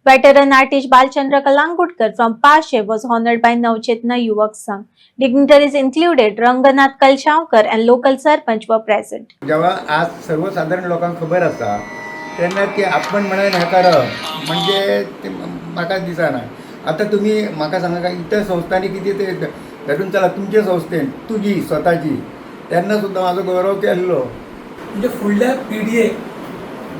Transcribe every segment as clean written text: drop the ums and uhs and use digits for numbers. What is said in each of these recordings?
Veteran artist Balchandra Kalangudkar from Pashe was honored by Navchetna Yuvak Sangh. Dignitaries included Ranganath Kalshavkar and local Sarpanch were present. जेव्हा आज सर्वसाधारण लोकांक खबर आसा तेन्ना ती आपण म्हणान हेकार म्हणजे ते म्हाका दिसना. आता तुम्ही म्हाका सांगा का इतर संस्थांनी किती ते धरून चला तुमच्या संस्थेन तुझी स्वताची त्यांना सुद्धा माझा गौरव केल्लो. म्हणजे फुडल्या पिढयेक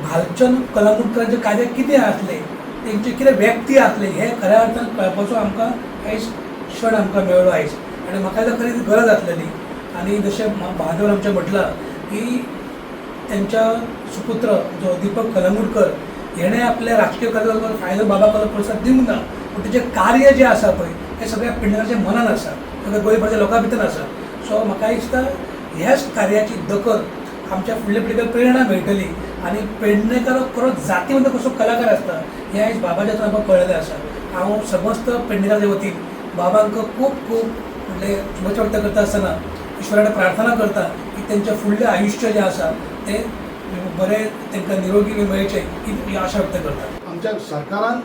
भालचंद्र कलांगुटकरांचें कार्य कितें आसलें, तेंचे कितें व्यक्ती आसले हे खऱ्या अर्थान कळपाचो आमकां आयज क्षण आमकां मेळ्ळो आयज. आनी म्हाका दिसता खरी गरज आसलेली. आनी जशें बहादूर आमचें म्हटलां की त्यांच्या सुपुत्र जो दीपक कलांगुटकर हेणें आपल्या राजकीय कार्याचो फायदो बाबा कला प्रसाद दिवंक ना, पूण तेजें कार्य जें आसा पळय हें सगळ्या पेडणेकाराच्या मनान आसा, सगळ्या गोंयभरच्या लोकां भितर आसा. सो म्हाका दिसता ह्याच कार्याची दखल आमच्या फुडल्या पिढीक प्रेरणा मेळटली आनी पेडणेकारो खरो जातीवंत कसो कलाकार आसता हें आयज बाबाच्या हातून आमकां कळलेलें आसा. हांव समस्त पेडणेकाराच्या वतीन बाबांक खूब खूब म्हणजे शुभेच्छा व्यक्त करता आसतना ईश्वराकडे प्रार्थना करता की त्यांच्या फुडलें आयुश्य जें आसा तें बरें तांकां निरोगी मेळचें ही आशा व्यक्त करता. आमच्या सरकारान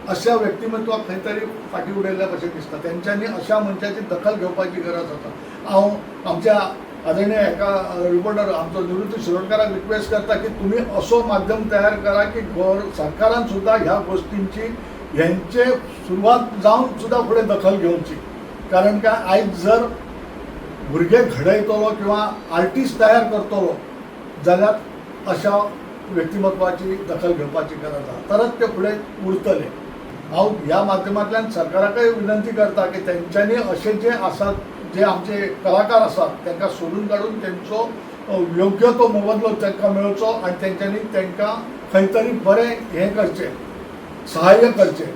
अशा व्यक्तिमत्वाक खंय तरी फाटी उडयल्ल्या भशेन दिसता. तेंच्यांनी अशा मनशाची दखल घेवपाची गरज आसा. हांव आमच्या आदरणीय एका रिपोर्टर आमचो निवृत्ती शिरोडकराक रिक्वेस्ट करता की तुम्ही असो माध्यम तयार करा की सरकारान सुद्धा ह्या गोष्टींची ह्यांचे सुरवात जावन सुद्धा फुडें दखल घेवची. कारण काय आयज जर भुरगे घडयतलो किंवा आर्टिस्ट तयार करतलो जाल्यार अशा व्यक्तिमत्वाची दखल घेवपाची गरज आसा, तरच ते फुडें उरतले. हांव ह्या माध्यमांतल्यान सरकाराकय विनंती करता की तेंच्यांनी अशे जे आसात जे आमचे कलाकार आसात तांकां सोडून काडून तेंचो योग्य तो मोबदलो तांकां मेळचो आनी तेंच्यांनी तांकां खंय तरी बरें हें करचें, सहाय्य करचें,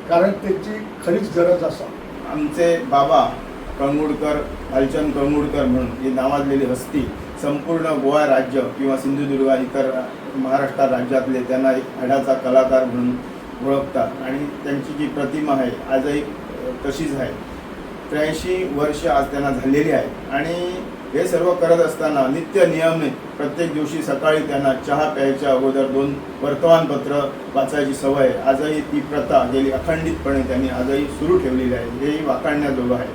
कारण तेची खरीच गरज आसा. आमचे बाबा कळंगुटकर, भालचंद कळंगुटकर म्हणून ही नावाजलेली हस्ती संपूर्ण गोवा राज्य किंवा सिंधुदुर्ग इतर महाराष्ट्र राज्यातले त्यांना एक हाडाचा कलाकार म्हणून ओळखतात आणि त्यांची जी प्रतिमा आहे आजही तशीच आहे. 83 वर्ष आज त्यांना झालेली आहे आणि हे सर्व करत असताना नित्य नियमित प्रत्येक दिवशी सकाळी त्यांना चहा प्यायच्या अगोदर 2 वर्तमानपत्र वाचायची सवय. आजही ती प्रथा गेली अखंडितपणे त्यांनी आजही सुरू ठेवलेली आहे. हेही वाखाणण्याजोगं आहे.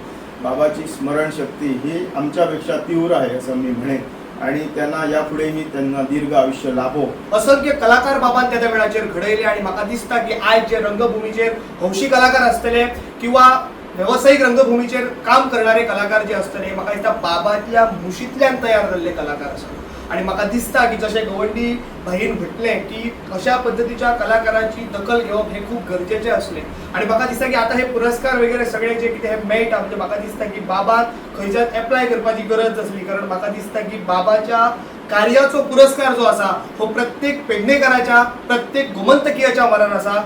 बाबाची स्मरणशक्ती ही आमच्यापेक्षा तीव्र आहे असं मी म्हणेन आणि त्यांना यापुढेही त्यांना दीर्घ आयुष्य लाभो. असंख्य कलाकार बाबान त्या वेळाचेर घडयले आणि म्हाका दिसता की आयज जे रंगभूमीचेर हौशी कलाकार आसतले किंवा व्यावसायिक रंगभूमीचेर काम करणारे कलाकार जे आसतले म्हाका दिसता बाबाच्या मुशींतल्यान तयार जाल्ले कलाकार आसात. आणि म्हाका दिसता की जशें गवंडी भाईन म्हटलें की अशा पद्दतीच्या कलाकारांची दखल घेवप हे खूप गरजेचे असले. आणि म्हाका दिसता की आता हे पुरस्कार वगैरे सगळे जे कितें हे मेळटा म्हणजे म्हाका दिसता की बाबाक खंयच्याच एप्लाय करपाची गरज आसली, कारण म्हाका दिसता की बाबाच्या कार्याचो पुरस्कार जो आसा हो प्रत्येक पेडणेकाराच्या प्रत्येक गोमंतकीयाच्या मनान आसा.